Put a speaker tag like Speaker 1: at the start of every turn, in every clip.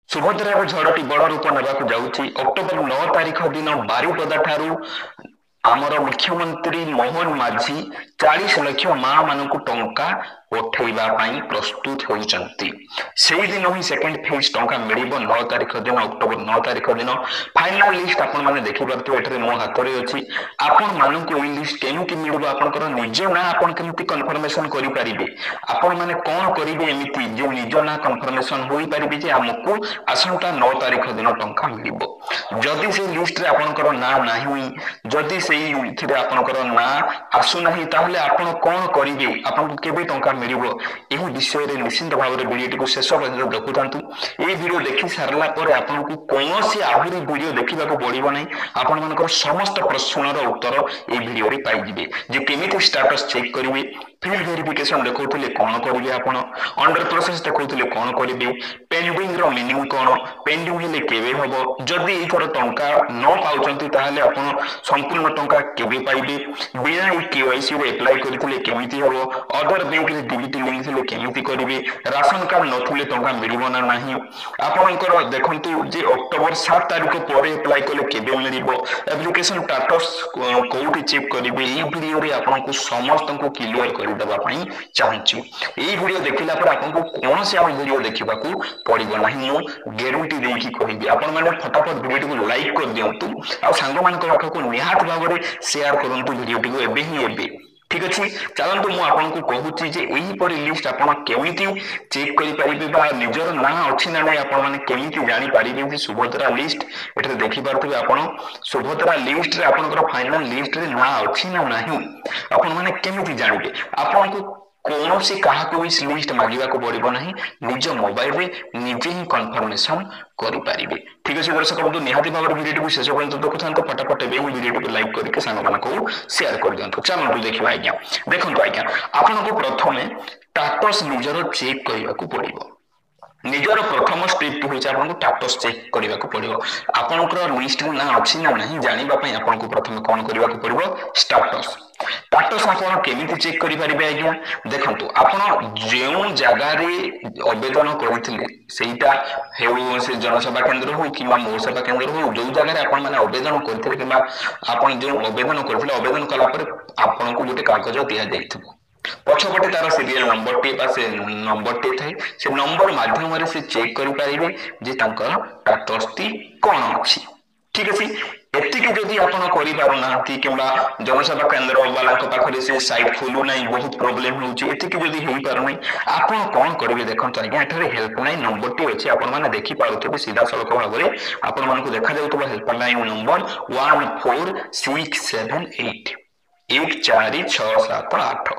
Speaker 1: सुभद्रार झड़टी बड़ रूप नेबाकू जाउछि। अक्टोबर 9 तारिख दिन बारिपदा ठारू आमर मुख्यमंत्री मोहन माझी 40 लाख मां मानकु टंका पठेइबा पई प्रस्तुत होइचंती। सेही दिन ही सेकंड फेज टंका मिलिबो 9 तारिख दिन अक्टोबर 9 तारिख दिन फाइनल लिस्ट आपण माने देखि परथि एठरे मो हातरे अछि। आपण मानकु ई लिस्ट केमिति मिलिबो आपनकर निज ना आपण केमिति कन्फर्मेशन करि परिबे आपण माने कोन करिवे एमिति जे निज ना कन्फर्मेशन होई परिबे जे हमकु आसंता 9 तारिख दिन टंका मिलिबो। जदि से लिस्ट रे आपनकर ना नाही जदि सेही थिरे आपनकर ना आसु नाही ताहले आपण कोन करिवे आपण केबे टंका मिलिबो एही विषय रे निश्चित भाव रे वीडियो को शेष पर्यंत देखुथांतु। ए वीडियो देखि सारला पर आपण को कोनोसी आहुरी वीडियो देखिबा को पड़िबो नै। आपण मानकर समस्त प्रश्नर उत्तर ए वीडियो रे पाइ जिवे जे केमिति स्टेटस चेक करिवे फील्ड वेरिफिकेशन देखौथिले कोन करिवे आपण अंडर प्रोसेस देखौथिले कोन करिवे पेंडिंग रो मीनिंग कोन पेंडिंग हेले केबे हबो जदि ए थोर टंका न पाउचंती ताहाले आपण संपूर्ण टंका केबे पाइबे बिना ई केवाईसी रे अप्लाई करिथिले केमिति हबो अदर बैंक रे डीबीटी लिंक थिले केमिति करिवे राशन कार्ड नथिले टंका मिलिबो ना नाही आपनकर देखंतु जे अक्टोबर 7 तारिख परे अप्लाई कले केबे मिलिबो एप्लीकेशन स्टेटस कोउटी चेक करिवे ई वीडियो रे आपन को समस्त को क्लियर कर दबा पई चाहूची। एई वीडियो देखिला पर आपन को कोन से हम वीडियो देखिबा को पड़िबो नाही मु गारंटी देकी कहिबी आपन माने फटाफट वीडियो को लाइक कर दियंतु आ संग मान को पाखो निहात भाव रे शेयर करंतु वीडियो को एबे ही एबे ठीक अछि। चलंतु मु आपन को कहूची जे एही पर लिस्ट आपन केमिति चेक करि परिबे बा निजर ना अछि ना नै आपन माने केमिति जानि परिबे जे सुभद्रा लिस्ट एठे देखि परथबे आपन सुभद्रा लिस्ट रे आपनकर फाइनल लिस्ट रे ना अछि ना नाही आपन माने केमिति जानिबे आपन को कोनोसी काहा को इस लिस्ट मागिबा को पड़िबो नाही निज मोबाइल रे निजे ही कन्फर्मेशन करि परिबे ठीक अछि। दर्शक बंधु निहाती भाव वीडियो को शेष पर्यंत देखुथांतो फटाफट बे वीडियो को लाइक करके संग माने को शेयर कर दियंतो। चलंतु देखिबा आज्ञा देखंतु आज्ञा आपन को प्रथमे स्टेटस निजर चेक करिबा को पड़िबो निजर प्रथम स्टेप होई छै आपन को स्टेटस चेक करिबा को पड़िबो आपनकर लिस्ट में ना अछि ना नहीं जानिबा पई आपन को प्रथमे कोन करिबा को पड़िबो स्टेटस स्टेटस आपन केमिति चेक करि परिबे आज्ञा देखंतु आपन जेउ जगह रे आवेदन करिथिले सेटा हेउ से जनसेवा केंद्र हो किबा मो सेवा केंद्र हो जो जगह रे आपन माने आवेदन करिथिले किबा आपन जो आवेदन करिथिले आवेदन कला पर आपन को गोटे कागज दिया जाइथिबो पछपटे तार सीरियल नंबर टी से नंबर टी थाए से नंबर माध्यम रे से चेक करि परिबे जे तांकर स्टेटस कोन अछि ठीक अछि। एतिके जदि आपण करि पारो नांती किबा जनसेवा केंद्र वाला को पाखरे से साइट खोलु नै बहुत प्रॉब्लम होउची एतिके जदि हेई पारो नै आपण कोन करबे देखंत आज्ञा एठारे हेल्पलाइन नंबर टी अछि आपण माने देखि पारुथबे सीधा सड़क भाबरे आपण मानको देखा जाउतबा हेल्पलाइन नंबर 14678 14678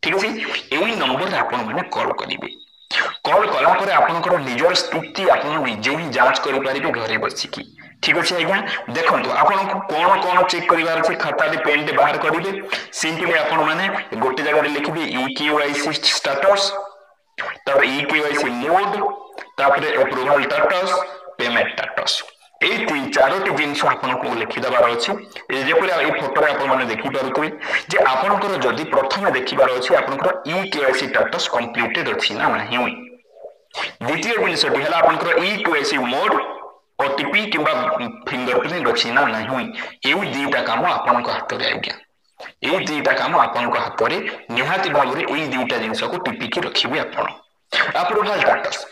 Speaker 1: ठीक अछि। एई नंबर रे आपण माने कॉल करिवे कॉल कला पर आपनकर निजर स्थिति आपण निजे ही जांच करि परिबे घरे बसी की ठीक अछि आज्ञा देखंतु आपण को कोन कोन चेक करिवार छै खाता रे पेन दे बाहर करिवे सिंपली आपण माने गोटे जगह रे लिखबे ईकेवाईसी स्टेटस तब ईकेवाईसी मोड तापरे अप्रूवल स्टेटस पेमेंट स्टेटस ए तीन चारोटी जिंस आपन को लिखि दबार अछि ए जेपरि ए फोटो रे आपन माने देखि पारुथबे जे आपनकर जदि प्रथमे देखिबार अछि आपनकर ईकेवाईसी स्टेटस कंप्लीटेड अछि ना नाही द्वितीय जिंसटी हला आपनकर ईकेवाईसी मोड ओटीपी किबा फिंगरप्रिंट अछि ना नाही एउ दीटा काम आपन को हाथ रे आज्ञा ए दीटा काम आपन को हाथ रे निहाती भाव रे ए दीटा जिंस को टिपी के रखिबे आपन अप्रूवल स्टेटस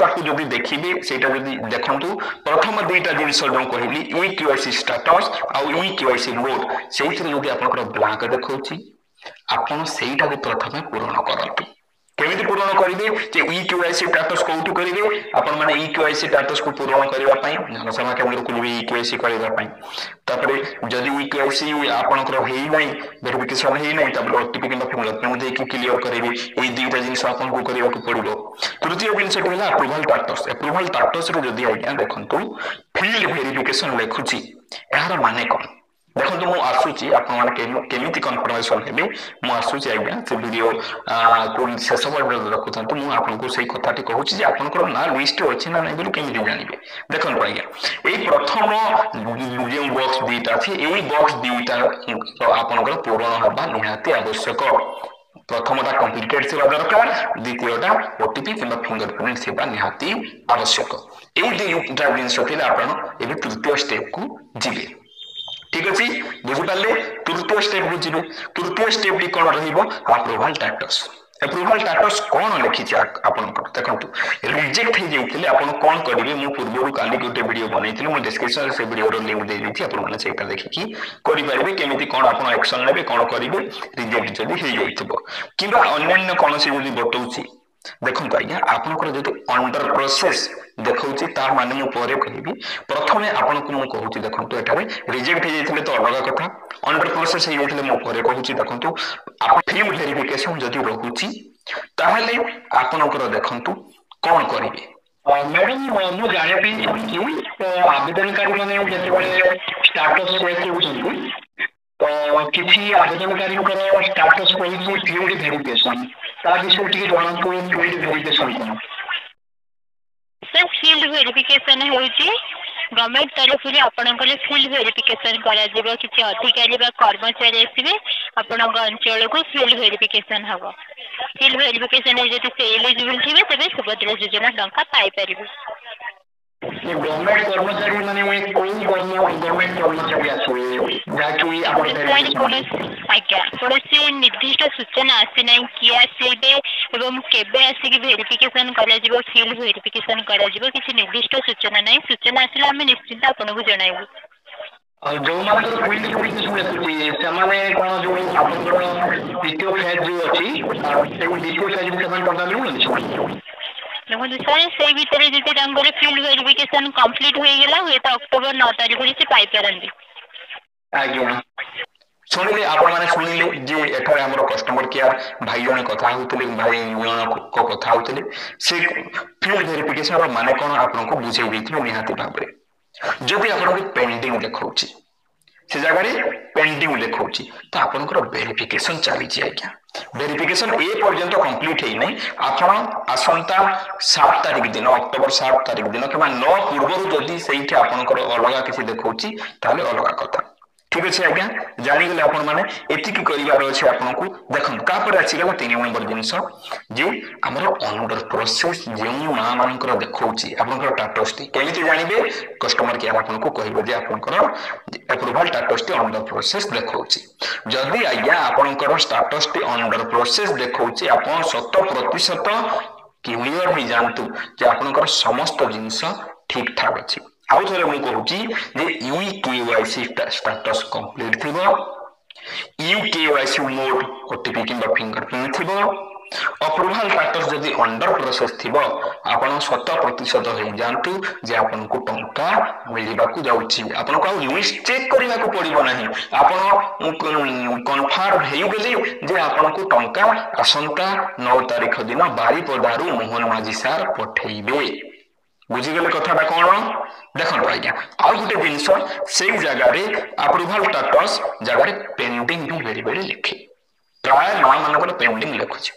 Speaker 1: काकू जदि देखिबे सेटा जदि देखंतु प्रथम दीटा जिंस जो कहली ई केवाईसी स्टेटस आ ई केवाईसी मोड सेहित जदि आपनकर ब्लैंक देखौची आपन सेहिटा को प्रथमे पूर्ण करंतु केमिति पूर्ण करिवे जे ई केवाईसी स्टेटस कोउठी करिवे आपन माने ई केवाईसी स्टेटस को पूर्ण करिवा पई जनसेवा केंद्र को भी ई केवाईसी करिवा पई तापरे जदि ई केवाईसी आपनकर हेई नै वेरिफिकेशन हेई नै तब ओटीपी किबा फिंगरप्रिंट दे के क्लियर करिवे एई दुईटा जिंस आपन को करिवा को पड़िबो। तृतीय जिंस होला अप्रूवल स्टेटस रे जदि आज्ञा देखंतु फील्ड वेरिफिकेशन लेखुची एहार माने कोन देखो मु आसुची आपण माने केमिति कन्फर्मेशन हेबे मु आसुची आज्ञा से वीडियो को शेष पर्यंत रखुथांतु मु आपण को सेही कथाटी कहूची जे आपनकर ना लिस्ट अछि ना नै बोली केमिति जानिबे देखन आज्ञा एई प्रथम जे बॉक्स दीटा अछि एई बॉक्स दीटा आपनकर पूर्ण हबा निहाती आवश्यक प्रथमटा कंप्लीटेड थिबा दरकार द्वितीयटा ओटीपी किंबा फिंगरप्रिंट थिबा निहाती आवश्यक एई दुईटा जिनस थिले आपण एबे तृतीय स्टेप को जिबे ठीक अछि बुझि पाले तृतीय स्टेप को जिबे तृतीय स्टेप टी कोन रहिबो अप्रूवल स्टेटस अप्रूवल स्टेटस कोन लिखि छै आपण को देखंतु रिजेक्ट हे जैतिले आपण कोन करिवे मु पूर्वरु काली गोटे वीडियो बनैतिले मु डिस्क्रिप्शन रे से वीडियो रो लिंक दे दिछि आपण माने सेटा देखि कि करि परिबे केमिति कोन आपण एक्शन लेबे कोन करिवे रिजेक्ट जदि हे जैतिबो किबा अन्य कोनसी जदि बतौछि देखंतु आज्ञा आपनकर जदि अंडर प्रोसेस देखौछि तार माने मु परे कहिबी प्रथमे आपण को मु कहूछि देखंतु एटारे रिजेक्ट हे जैतिले तो अलग कथा अंडर प्रोसेस हे जैतिले मु परे कहूछि देखंतु आपण फिल्म वेरिफिकेशन जदि रहुछि ताहले आपनकर देखंतु कोन करिवे
Speaker 2: मैडम मु जाने पे कि आवेदनकारी माने जते बळे स्टेटस चेक करूछंती तो किछि आवेदनकारी को स्टेटस कोइ फील्ड वेरिफिकेशन ता विषय टिके जणांतु फील्ड वेरिफिकेशन कोन
Speaker 3: सर फील्ड वेरिफिकेशन होउची गवर्नमेंट तरफ से आपनकर फील्ड वेरिफिकेशन करा जेबो किछि अधिकारी बा कर्मचारी आसीबे आपनक अंचल को फील्ड वेरिफिकेशन हबो फील्ड वेरिफिकेशन जति से एलिजिबल थिबे तबे सुभद्रा योजना टंका पाई परिबे
Speaker 2: गवर्नमेंट कर्मचारी माने कोई गवर्नमेंट कर्मचारी आछे जाकि आपण
Speaker 3: आज्ञा कौन निर्दिष्ट सूचना आसी ना किए आसबे एवं केबे आसिक वेरिफिकेशन करा जिवो फील्ड वेरिफिकेशन करा जिवो किछि निर्दिष्ट सूचना नै सूचना आसिला हम निश्चित आपनको जणाइबु
Speaker 2: जो मात्र फील्ड वेरिफिकेशन आछी समाने कोन जो आपनकर द्वितीय फेज जो अछि से द्वितीय फेज में समान टंका मिलु
Speaker 3: देखो सर से भीतर जति रंगर फील्ड वेरिफिकेशन कंप्लीट होई गेला हुए तो अक्टोबर 9 तारिख रे से पाई परंदी
Speaker 1: आज्ञा सुनिले आपण माने सुनिले जे एठारे हमरो कस्टमर केयर भाई जने कथा होतले भाई को कथा होतले से फील्ड वेरिफिकेशन माने कोन आपण को बुझाई दैथिलो निहाती भाबरे जदि आपण को पेंडिंग देखौची से जगह रे पेंडिंग देखौची तो आपण को वेरिफिकेशन चली छी आज्ञा वेरिफिकेशन ए पर्यंत कंप्लीट है नहीं आपण आसंता 7 तारिख दिन अक्टोबर 7 तारिख दिन केमा 9 पूर्व जदि सेठी आपण को अलगा किछि देखौची ताले अलगा कथा ठीक अछि आज्ञा जानि गेले आपण माने एति की करिवार अछि आपण को देखन का पर अछि गेला 3 नंबर जिंस जे हमरो अंडर प्रोसेस जे मां मानकर देखौची आपनकर स्टेटस टी केमिति जानिबे कस्टमर केयर आपण को कहबो जे आपनकर अप्रूवल स्टेटस टी अंडर प्रोसेस देखौची जदि आज्ञा आपनकर स्टेटस टी अंडर प्रोसेस देखौची आपण 100% क्लियर ही जानतु जे आपनकर समस्त जिंस ठीक ठाक अछि आउ थरे मु कहूची जे यूकेवाईसी स्टेटस कंप्लीट थिबो यूकेवाईसी मोड ओटीपी किंबा फिंगरप्रिंट थिबो अप्रूवल स्टेटस जदि अंडर प्रोसेस थिबो आपण 100% हे जानतु जे आपण को टंका मिलिबा को जाउची आपण को लिस्ट चेक करिबा को पड़िबो नाही आपण कन्फर्म हेइ गेली जे आपण को टंका आसंता 9 तारिख दिन बारीपदारु मोहन माझी सार पठेइबे बुझी गेले कथाटा कोन देखन आज्ञा आ गुटे जिंस सेई जगह रे अप्रूवल स्टेटस जगह रे पेंडिंग भी वेरी वेरी लिखे प्राय मान मानकर पेंडिंग लिखुची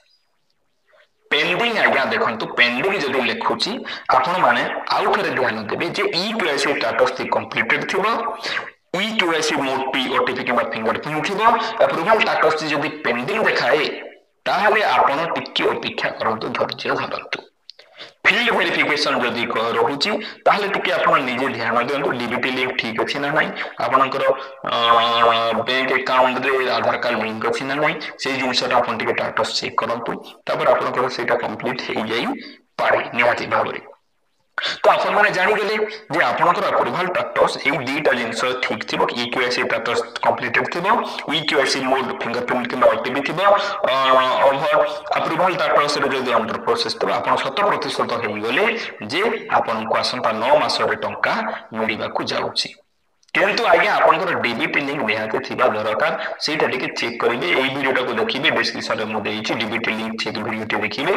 Speaker 1: पेंडिंग आज्ञा देखंतु पेंडिंग जदि लिखुची आपण माने आउ थरे ध्यान देबे जे ईकेवाईसी स्टेटस ती कंप्लीटेड थिबो ईकेवाईसी मोड पी ओटीपी किबा फिंगरप्रिंट थिबो अप्रूवल स्टेटस जदि पेंडिंग देखाए ताहले आपण टिके अपेक्षा करंतु धैर्य धरंतु फील्ड वेरिफिकेशन जदि रहुची ताहले टिके आपण निजे ध्यान देंतु डीबीटी लिंक ठीक अछि ना नाही आपनकर बैंक अकाउंट रे आधार कार्ड लिंक अछि ना नाही से जिंसटा आपण टिके स्टेटस चेक करंतु तापर आपनकर सेटा कंप्लीट हे जाई पारे निहाती भाबरे तो आपण माने जानि गेले जे आपनकर अप्रूवल स्टेटस ए दीटा जिंस ठीक थिबो ईकेवाईसी स्टेटस कंप्लीटेड थिबो ईकेवाईसी मोड फिंगरप्रिंट किबा ओटीपी थिबो ओवर अप्रूवल स्टेटस रे जदि अंडर प्रोसेस तो आपण 100% हे गेले जे आपण को आसंता 9 मास रे टंका मिलिबा को जाउची किंतु आज्ञा आपनकर डीबीटी लिंक निहाते थिबा दरकार सेटा टिके चेक करिवे एई वीडियोटा को देखिबे डिस्क्रिप्शन रे मु देइछि डीबीटी लिंक चेक वीडियोटी देखिबे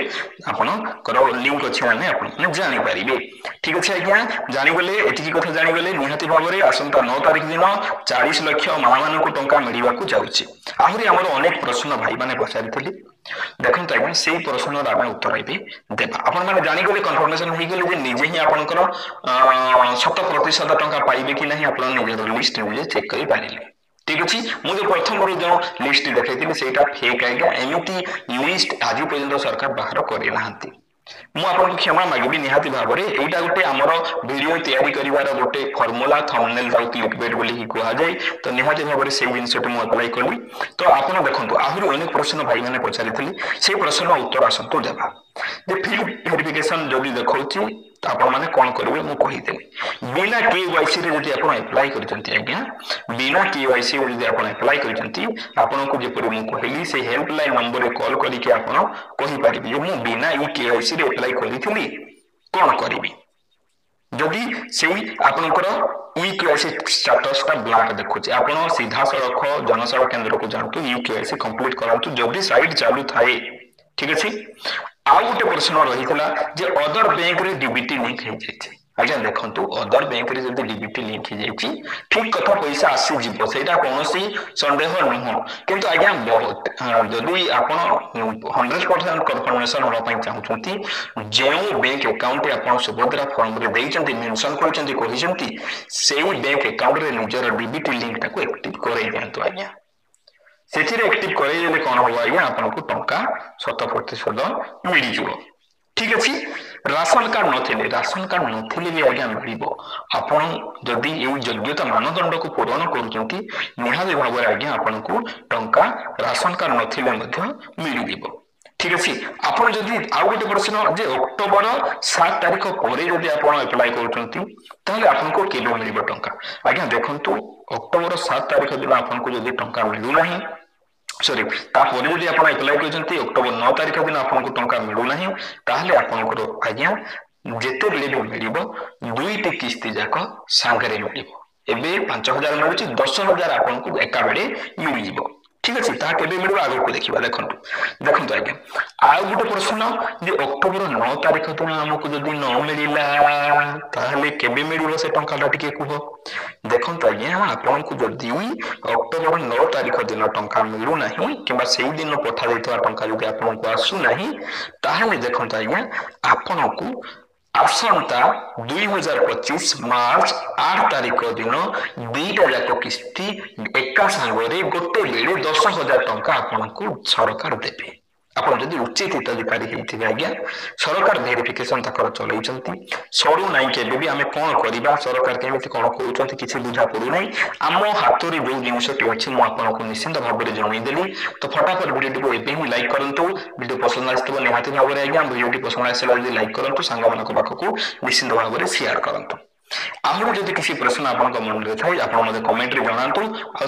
Speaker 1: आपण कर लिंक अछि माने आपण जानि परिबे ठीक अछि आज्ञा जानि गले एतिकी कथा जानि गले निहाती भाबरे आसंता 9 तारिख दिन 40 लाख मां मानन को टंका मिलिबा को जाउछि आहुरी हमर अनेक प्रश्न भाई माने पछारिथिले देखन आज्ञा सेही प्रश्न रा हम उत्तर आइबे देबा आपण माने जानि गले कन्फर्मेशन होई गेले जे निजे ही आपनकर 100% टंका पाइबे कि नहीं आपण निजे लिस्ट निजे चेक करि पारिले ठीक अच्छे मुझे प्रथम जो लिस्ट देखी से फेक आज्ञा एमती लिस्ट आज पर्यटन सरकार बाहर करना मुझे क्षमा मागिबी निहाती भाव में यहाँ गोटे आमर वीडियो तैयारी कर गोटे फर्मुला थंबनेल क्लिकबेट बोली कहुए तो निहाती भाव में से जिनटी मुझे अप्लाई कली तो आप देखो आहरी अनेक प्रश्न भाई मैंने पचारि से प्रश्न उत्तर आसतु देवा फील्ड वेरिफिकेशन जदि देखा आपण मैंने कौन करेंगे मुझे कहीदेवी बिना केवाईसी जब आप एप्लाय करज्ञा बिना केवाईसी जब आप एप्लाय आपको जपरी मुझे कहली से हेल्पलाइन नंबर कॉल करके आपरे मुझे बिना केवाईसी एप्लाय करी कौन करी जदि से आपंकर ई केवाईसी स्टेटस टा ब्लैक देखुचे आप सीधा सड़क जनसेवा केंद्र को जातु ई केवाईसी कंप्लीट करातु जदि साइट चालू थाए ठीक अच्छे आउ गोटे प्रश्न रही जे अदर बैंक रे डीबीटी लिंक हो जाए आज्ञा देखो अदर बैंक रे जब डीबीटी लिंक हो जाए ठीक कथा पैसा आसी जीव से कौन सन्देह नुह किंतु आज्ञा बहुत जदि आप 100% कन्फर्मेशन होगा चाहते जो बैंक अकाउंट आप सुभद्रा फॉर्म रे देइचंती मेंशन करचंती से बैंक अकाउंट रे निजर डीबीटी लिंक टाको एक्टिव करई दियंतु आज्ञा से एक्टिव करे कौन हम आज्ञा आपको टंका 100% मिल ठीक अच्छे राशन कार्ड नथिले राशन कार्ड नथिले भी आज्ञा मिल आपन जदि ये योग्यता मानदंड को पूरण करुचंती निहाती भाव में आज्ञा आपको टंका राशन कार्ड नथिले मिल ठीक अच्छे आपन जदि आउ गोटे प्रश्न जे अक्टोबर 7 तारीख पर जदि आप एप्लाय करुचंती आपको केबे मिल टंका आज्ञा देखंतु अक्टोबर 7 तारीख दिन आपको जदि टंका मिलूना सॉरी तापर जदि आप एप्लाय करते अक्टोबर 9 तारीख दिन आपको टंका मिलूना ताहले आपनकर आज्ञा जेते बेले मिल दुईटी किस्ती जाक सांगरे मिल एबे 5000 मिलुची 10000 आपको एका बेले मिल ठीक अच्छे ताकि मिल आगे को देखा देखो देखो आज्ञा आउ गोटे प्रश्न जे अक्टोबर 9 तारीख दिन आमको जदि न मिलला केबे मिल से टंका टी कह देखो आज्ञा आपको जदि अक्टोबर 9 तारीख दिन टंका मिलूना कि से दिन पठा टंका जब आपको आसूना ताहले देखो आज्ञा आपको आसंता 2025 मार्च 8 तारीख दिन दीटा जाक किस्ती एका सांगरे गोटे बेले 10,000 टंका आपको सरकार देवे आप जदि उचित हिताधिकारी होते आज्ञा सरकार भेरिफिकेशन चलती सरू ना के आम कौन करवा सरकार केमी कौन कर किसी बुझा पड़ूना आम हाथ में जो जिनटी अच्छी मुझे निश्चिंत भाव में जनईदेली तो फटाफट भिडियो एवं ही लाइक करूँ भिडियो पसंद आसो निहाती भाव में आज्ञा भिडियो पसंद आसला लाइक करूँ सांग पाखक निश्चिंत भाव में शेयर करूँ आहरी जदि किसी प्रश्न आप मन में थाए आप कमेंट रे जनातु आ